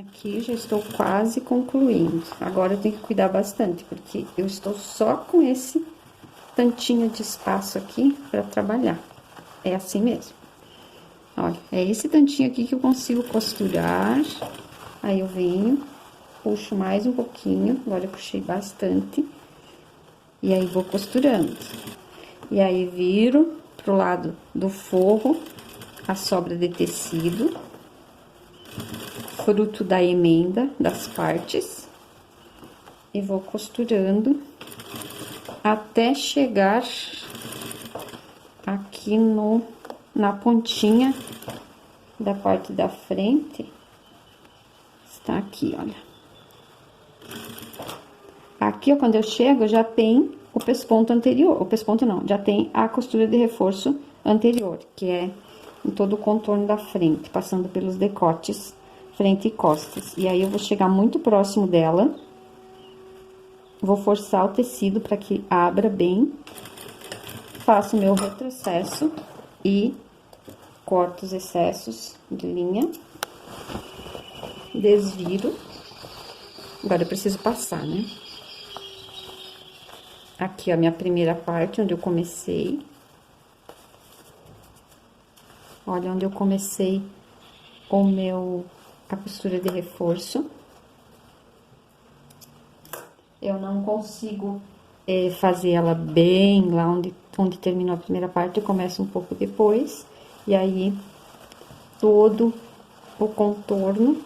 Aqui já estou quase concluindo. Agora eu tenho que cuidar bastante, porque eu estou só com esse tantinho de espaço aqui para trabalhar. É assim mesmo. Olha, é esse tantinho aqui que eu consigo costurar. Aí eu venho, puxo mais um pouquinho, agora eu puxei bastante. E aí vou costurando. E aí viro pro lado do forro a sobra de tecido, fruto da emenda das partes, e vou costurando até chegar aqui na pontinha da parte da frente. Está aqui, olha. Aqui, ó, quando eu chego, já tem o pesponto anterior. O pesponto não, já tem a costura de reforço anterior, que é em todo o contorno da frente, passando pelos decotes frente e costas. E aí, eu vou chegar muito próximo dela. Vou forçar o tecido para que abra bem. Faço o meu retrocesso e corto os excessos de linha. Desviro. Agora, eu preciso passar, né? Aqui, ó, a minha primeira parte, onde eu comecei. Olha onde eu comecei a costura de reforço. Eu não consigo fazer ela bem lá onde terminou a primeira parte, eu começo um pouco depois. E aí, todo o contorno,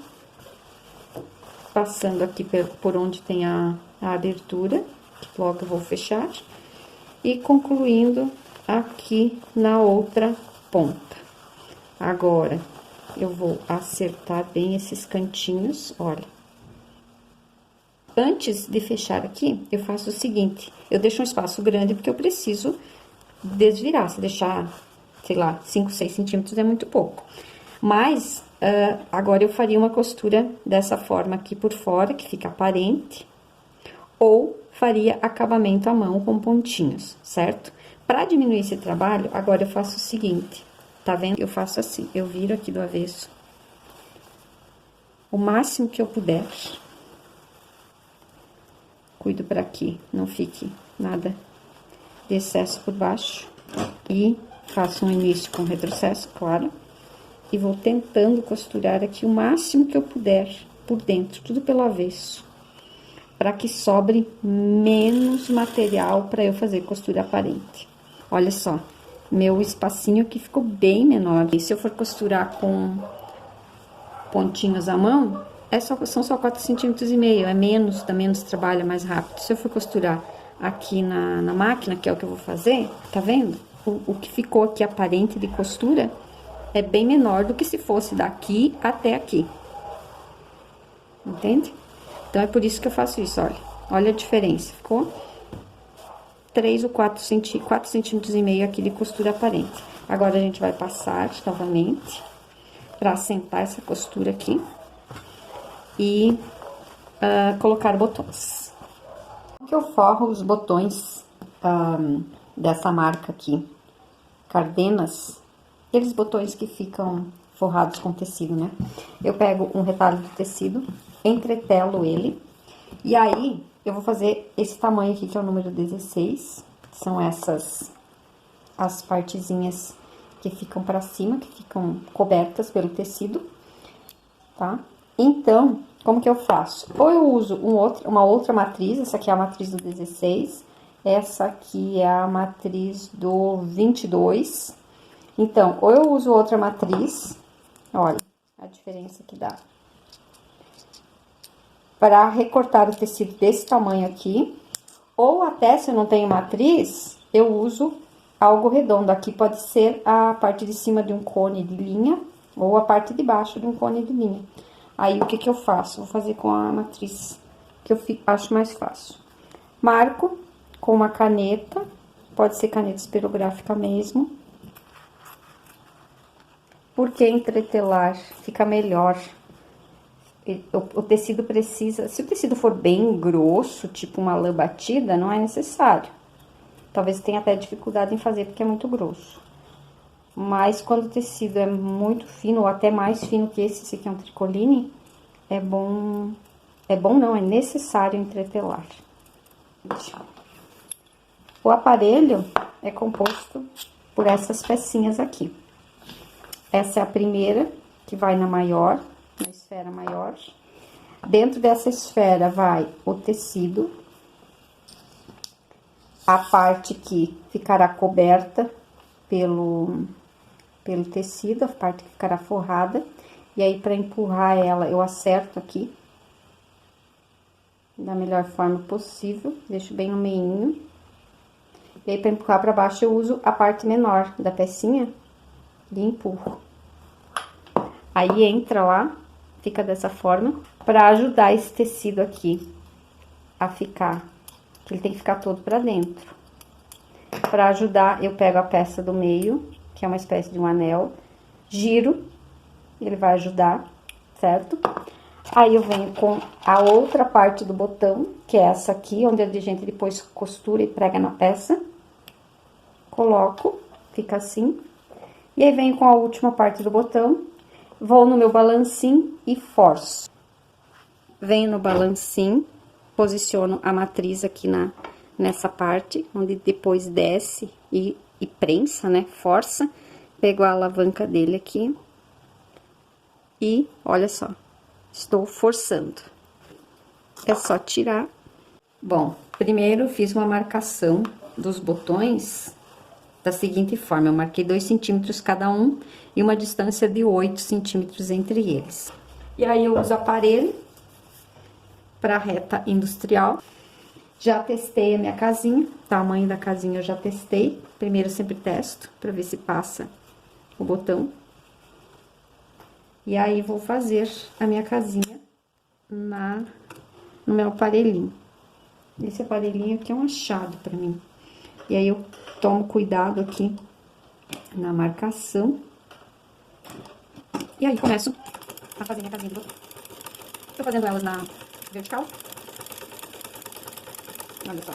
passando aqui por onde tem a abertura, que logo eu vou fechar, e concluindo aqui na outra ponta. Agora, eu vou acertar bem esses cantinhos, olha. Antes de fechar aqui, eu faço o seguinte, eu deixo um espaço grande porque eu preciso desvirar. Se deixar, sei lá, 5, 6 centímetros é muito pouco. Mas, agora eu faria uma costura dessa forma aqui por fora, que fica aparente, ou faria acabamento à mão com pontinhos, certo? Para diminuir esse trabalho, agora eu faço o seguinte, tá vendo? Eu faço assim, eu viro aqui do avesso, o máximo que eu puder. Cuido para que não fique nada de excesso por baixo. E faço um início com retrocesso, claro. E vou tentando costurar aqui o máximo que eu puder por dentro, tudo pelo avesso. Para que sobre menos material para eu fazer costura aparente. Olha só, meu espacinho aqui ficou bem menor. E se eu for costurar com pontinhos à mão, são só 4,5 centímetros, é menos, dá menos trabalho, é mais rápido. Se eu for costurar aqui na máquina, que é o que eu vou fazer, tá vendo? O que ficou aqui aparente de costura é bem menor do que se fosse daqui até aqui. Entende? Então, é por isso que eu faço isso, olha. Olha a diferença, ficou 3 ou 4 centímetros e meio aqui de costura aparente. Agora, a gente vai passar novamente pra assentar essa costura aqui e colocar botões. Que eu forro os botões dessa marca aqui, Cardenas, aqueles botões que ficam forrados com tecido, né? Eu pego um retalho de tecido, entretelo ele, e aí eu vou fazer esse tamanho aqui, que é o número 16, são essas as partezinhas que ficam pra cima, que ficam cobertas pelo tecido, tá? Então, como que eu faço? Ou eu uso uma outra matriz, essa aqui é a matriz do 16, essa aqui é a matriz do 22. Então, ou eu uso outra matriz, olha a diferença que dá. Para recortar o tecido desse tamanho aqui, ou até se eu não tenho matriz, eu uso algo redondo. Aqui pode ser a parte de cima de um cone de linha, ou a parte de baixo de um cone de linha. Aí, o que que eu faço? Vou fazer com a matriz, que eu acho mais fácil. Marco com uma caneta, pode ser caneta esferográfica mesmo. Porque entretelar fica melhor. O tecido precisa... Se o tecido for bem grosso, tipo uma lã batida, não é necessário. Talvez tenha até dificuldade em fazer, porque é muito grosso. Mas quando o tecido é muito fino, ou até mais fino que esse aqui é um tricoline, é bom não, é necessário entretelar. O aparelho é composto por essas pecinhas aqui. Essa é a primeira, que vai na maior, na esfera maior. Dentro dessa esfera vai o tecido, a parte que ficará coberta pelo tecido, a parte que ficará forrada. E aí, para empurrar ela, eu acerto aqui da melhor forma possível, deixo bem no meinho. E aí, para empurrar para baixo, eu uso a parte menor da pecinha e empurro. Aí, entra lá, fica dessa forma, para ajudar esse tecido aqui a ficar, que ele tem que ficar todo para dentro. Para ajudar, eu pego a peça do meio, que é uma espécie de um anel, giro, ele vai ajudar, certo? Aí, eu venho com a outra parte do botão, que é essa aqui, onde a gente depois costura e prega na peça. Coloco, fica assim. E aí, venho com a última parte do botão, vou no meu balancinho e forço. Venho no balancinho, posiciono a matriz aqui nessa parte, onde depois desce e prensa, né? Força. Pego a alavanca dele aqui. E, olha só, estou forçando. É só tirar. Bom, primeiro fiz uma marcação dos botões da seguinte forma: eu marquei 2 centímetros cada um e uma distância de 8 centímetros entre eles. E aí, eu uso aparelho para reta industrial. Já testei a minha casinha, o tamanho da casinha eu já testei. Primeiro, eu sempre testo para ver se passa o botão. E aí, vou fazer a minha casinha no meu aparelhinho. Esse aparelhinho aqui é um achado para mim. E aí, eu tomo cuidado aqui na marcação. E aí, começo a fazer minha casinha do botão. Tô fazendo elas na vertical. Olha só.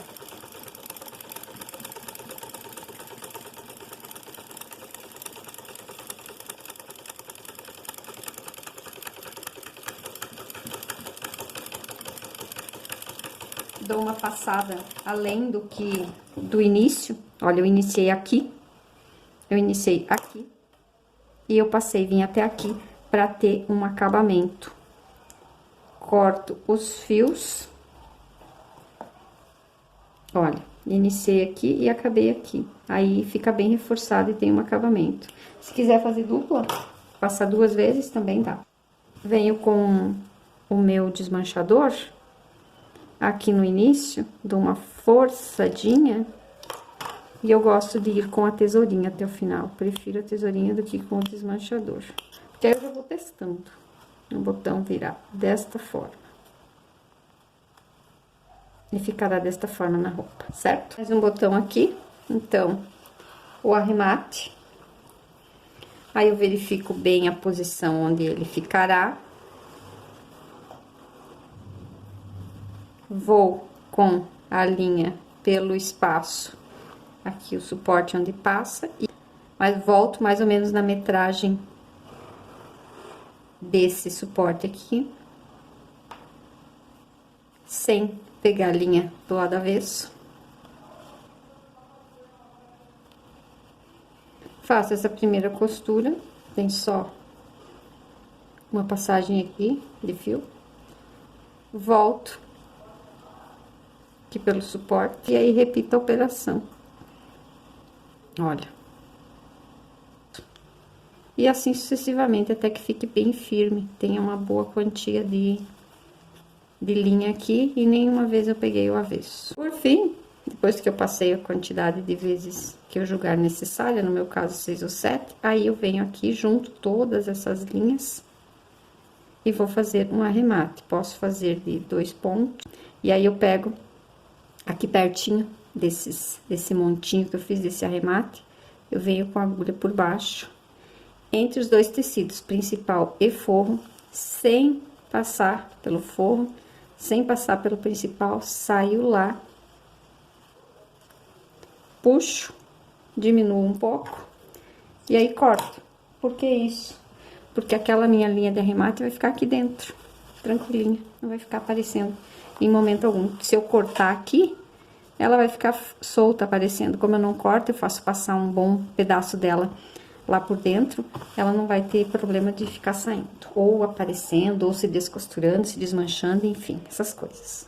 Dou uma passada além do início. Olha, eu iniciei aqui. Eu iniciei aqui. E eu vim até aqui para ter um acabamento. Corto os fios. Olha, iniciei aqui e acabei aqui. Aí, fica bem reforçado e tem um acabamento. Se quiser fazer dupla, passar 2 vezes também dá. Venho com o meu desmanchador. Aqui no início, dou uma forçadinha. E eu gosto de ir com a tesourinha até o final. Prefiro a tesourinha do que com o desmanchador. Porque aí eu já vou testando. O botão virar desta forma. E ficará desta forma na roupa, certo? Mais um botão aqui, então, o arremate. Aí, eu verifico bem a posição onde ele ficará. Vou com a linha pelo espaço, aqui o suporte onde passa, mas volto mais ou menos na metragem desse suporte aqui, sem pegar a linha do lado avesso. Faço essa primeira costura, tem só uma passagem aqui de fio. Volto aqui pelo suporte e aí repito a operação. Olha. E assim sucessivamente, até que fique bem firme, tenha uma boa quantia de linha aqui e nenhuma vez eu peguei o avesso. Por fim, depois que eu passei a quantidade de vezes que eu julgar necessária, no meu caso 6 ou 7, aí eu venho aqui, junto todas essas linhas e vou fazer um arremate. Posso fazer de 2 pontos, e aí eu pego aqui pertinho desse montinho que eu fiz desse arremate, eu venho com a agulha por baixo, entre os 2 tecidos, principal e forro, sem passar pelo forro, sem passar pelo principal, saio lá, puxo, diminuo um pouco, e aí corto. Por que isso? Porque aquela minha linha de arremate vai ficar aqui dentro. tranquilinha, não vai ficar aparecendo em momento algum. Se eu cortar aqui, ela vai ficar solta aparecendo. Como eu não corto, eu faço passar um bom pedaço dela lá por dentro, ela não vai ter problema de ficar saindo, ou aparecendo, ou se descosturando, se desmanchando, enfim, essas coisas.